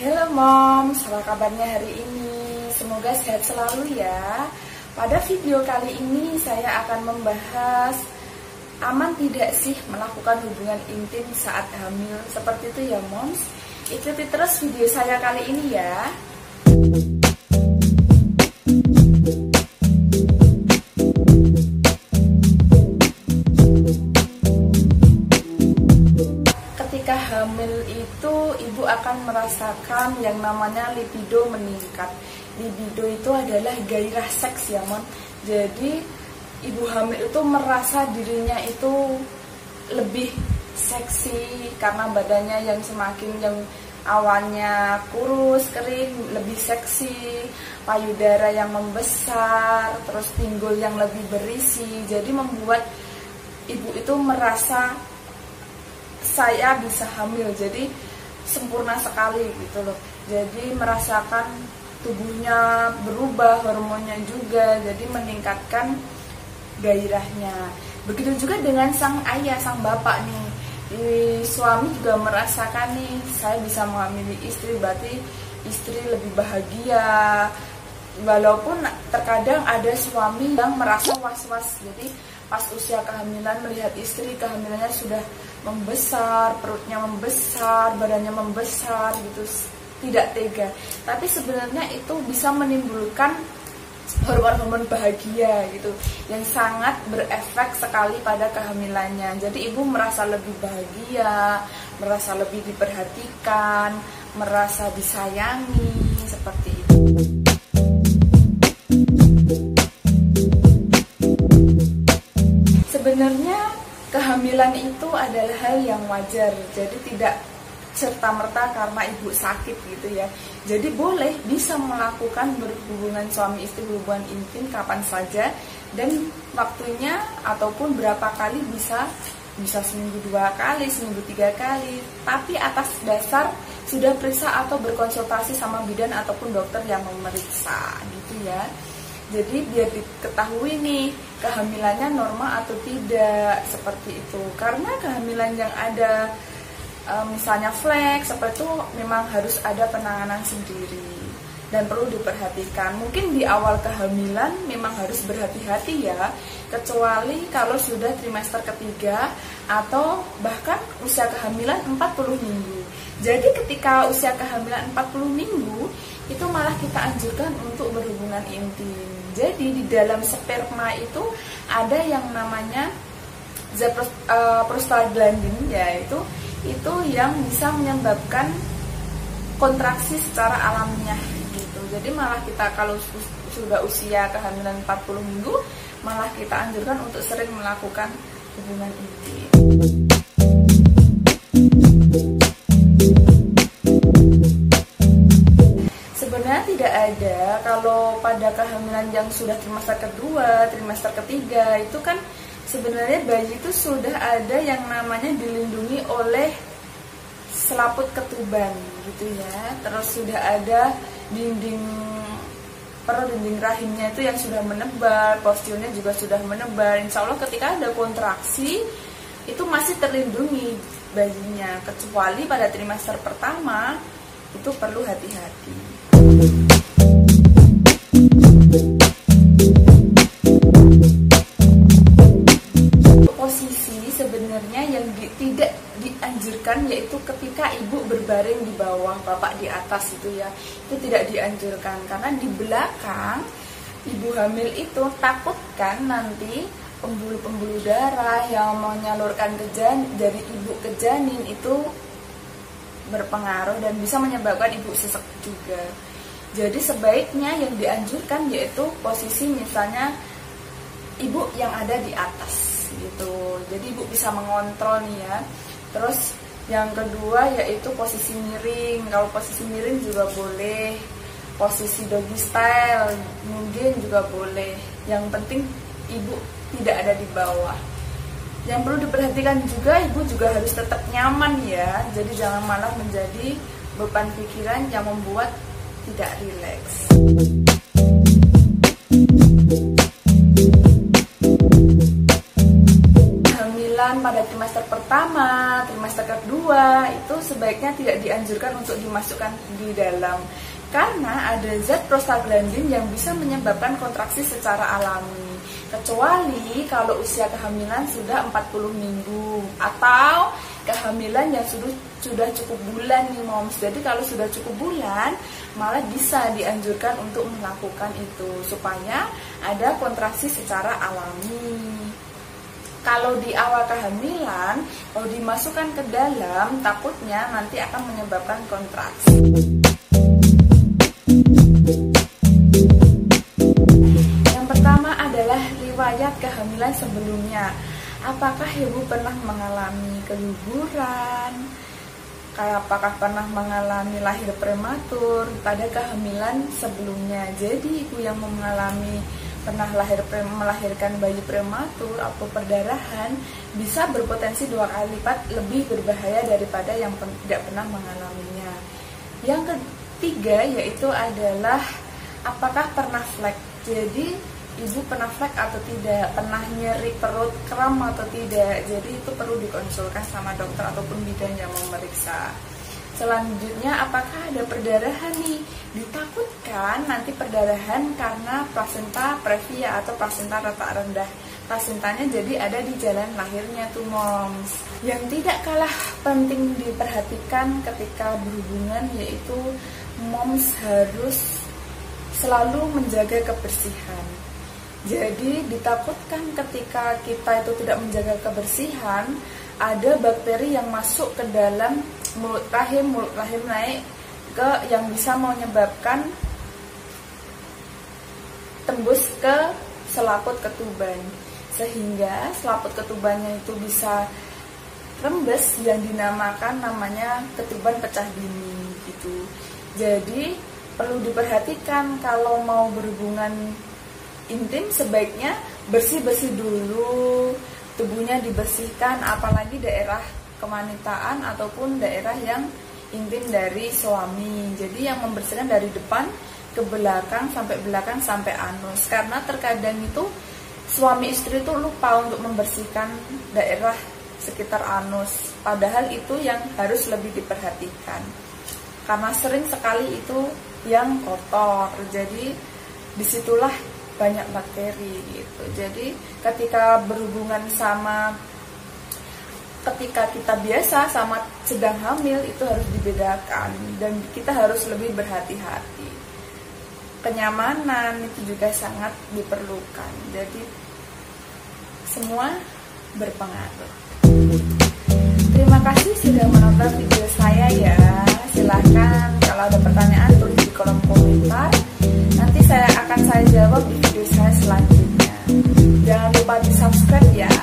Halo Moms, apa kabarnya hari ini? Semoga sehat selalu ya. Pada video kali ini saya akan membahas aman tidak sih melakukan hubungan intim saat hamil. Seperti itu ya Moms. Ikuti terus video saya kali ini ya. Ketika hamil itu ibu akan merasakan yang namanya libido meningkat. Libido itu adalah gairah seks ya Mon. Jadi ibu hamil itu merasa dirinya itu lebih seksi karena badannya yang semakin yang awalnya kurus, kering, lebih seksi, payudara yang membesar, terus pinggul yang lebih berisi. Jadi membuat ibu itu merasa saya bisa hamil, jadi sempurna sekali gitu loh. Jadi merasakan tubuhnya berubah, hormonnya juga, jadi meningkatkan gairahnya. Begitu juga dengan sang ayah, sang bapak nih. Suami juga merasakan nih, saya bisa menghamili istri, berarti istri lebih bahagia. Walaupun terkadang ada suami yang merasa was-was, jadi pas usia kehamilan melihat istri kehamilannya sudah membesar, perutnya membesar, badannya membesar gitu, tidak tega. Tapi sebenarnya itu bisa menimbulkan hormon-hormon bahagia gitu yang sangat berefek sekali pada kehamilannya. Jadi ibu merasa lebih bahagia, merasa lebih diperhatikan, merasa disayangi, seperti itu. Sebenarnya kehamilan itu adalah hal yang wajar, jadi tidak serta-merta karena ibu sakit gitu ya. Jadi boleh bisa melakukan berhubungan suami istri, hubungan intim kapan saja, dan waktunya ataupun berapa kali bisa seminggu 2 kali, seminggu 3 kali, tapi atas dasar sudah periksa atau berkonsultasi sama bidan ataupun dokter yang memeriksa gitu ya. Jadi biar diketahui nih kehamilannya normal atau tidak, seperti itu. Karena kehamilan yang ada misalnya flek seperti itu memang harus ada penanganan sendiri dan perlu diperhatikan. Mungkin di awal kehamilan memang harus berhati-hati ya, kecuali kalau sudah trimester ketiga atau bahkan usia kehamilan 40 minggu. Jadi ketika usia kehamilan 40 minggu itu malah kita anjurkan untuk berhubungan intim. Jadi di dalam sperma itu ada yang namanya zat prostaglandin, yaitu itu yang bisa menyebabkan kontraksi secara alamiah gitu. Jadi malah kita kalau sudah usia kehamilan 40 minggu malah kita anjurkan untuk sering melakukan hubungan intim. Sebenarnya tidak ada kalau pada kehamilan yang sudah trimester kedua, trimester ketiga itu kan sebenarnya bayi itu sudah ada yang namanya dilindungi oleh selaput ketuban gitu ya. Terus sudah ada dinding rahimnya itu yang sudah menebar, posturnya juga sudah menebar. Insya Allah ketika ada kontraksi itu masih terlindungi bayinya, kecuali pada trimester pertama itu perlu hati-hati. Posisi sebenarnya yang tidak dianjurkan yaitu ketika ibu berbaring di bawah, bapak di atas itu ya, itu tidak dianjurkan karena di belakang ibu hamil itu takutkan nanti pembuluh-pembuluh darah yang menyalurkan dari ibu ke janin itu berpengaruh dan bisa menyebabkan ibu sesek juga. Jadi sebaiknya yang dianjurkan yaitu posisi misalnya ibu yang ada di atas gitu. Jadi ibu bisa mengontrol nih ya. Terus yang kedua yaitu posisi miring. Kalau posisi miring juga boleh. Posisi doggy style mungkin juga boleh. Yang penting ibu tidak ada di bawah. Yang perlu diperhatikan juga, ibu juga harus tetap nyaman ya. Jadi jangan malah menjadi beban pikiran yang membuat tidak rileks. Kehamilan pada trimester pertama, trimester kedua kedua, itu sebaiknya tidak dianjurkan untuk dimasukkan di dalam, karena ada zat prostaglandin yang bisa menyebabkan kontraksi secara alami, kecuali kalau usia kehamilan sudah 40 minggu atau kehamilan yang sudah cukup bulan nih moms. Jadi kalau sudah cukup bulan malah bisa dianjurkan untuk melakukan itu supaya ada kontraksi secara alami. Kalau di awal kehamilan, kalau dimasukkan ke dalam, takutnya nanti akan menyebabkan kontraksi. Yang pertama adalah riwayat kehamilan sebelumnya. Apakah ibu pernah mengalami keguguran? Apakah pernah mengalami lahir prematur pada kehamilan sebelumnya? Jadi ibu yang pernah melahirkan bayi prematur atau perdarahan bisa berpotensi 2 kali lipat lebih berbahaya daripada yang tidak pernah mengalaminya. Yang ketiga yaitu adalah apakah pernah flek. Jadi ibu pernah flek atau tidak, pernah nyeri perut, kram atau tidak. Jadi itu perlu dikonsulkan sama dokter ataupun bidan yang memeriksa. Selanjutnya, apakah ada perdarahan nih? Ditakutkan nanti perdarahan karena plasenta previa atau plasenta retak rendah. Plasentanya jadi ada di jalan lahirnya tuh moms. Yang tidak kalah penting diperhatikan ketika berhubungan yaitu moms harus selalu menjaga kebersihan. Jadi ditakutkan ketika kita itu tidak menjaga kebersihan, ada bakteri yang masuk ke dalam mulut rahim naik ke yang bisa menyebabkan tembus ke selaput ketuban, sehingga selaput ketubannya itu bisa rembes yang namanya ketuban pecah dini gitu. Jadi perlu diperhatikan kalau mau berhubungan intim sebaiknya bersih-bersih dulu, tubuhnya dibersihkan, apalagi daerah kewanitaan ataupun daerah yang intim dari suami. Jadi yang membersihkan dari depan ke belakang sampai anus, karena terkadang itu suami istri itu lupa untuk membersihkan daerah sekitar anus, padahal itu yang harus lebih diperhatikan karena sering sekali itu yang kotor. Jadi disitulah banyak bakteri gitu. Jadi ketika berhubungan ketika kita biasa sama sedang hamil itu harus dibedakan dan kita harus lebih berhati-hati. Kenyamanan itu juga sangat diperlukan. Jadi semua berpengaruh. Terima kasih sudah menonton video saya ya. Silahkan kalau ada pertanyaan tulis di kolom komentar. Nanti saya jawab di video saya selanjutnya. Jangan lupa di subscribe ya.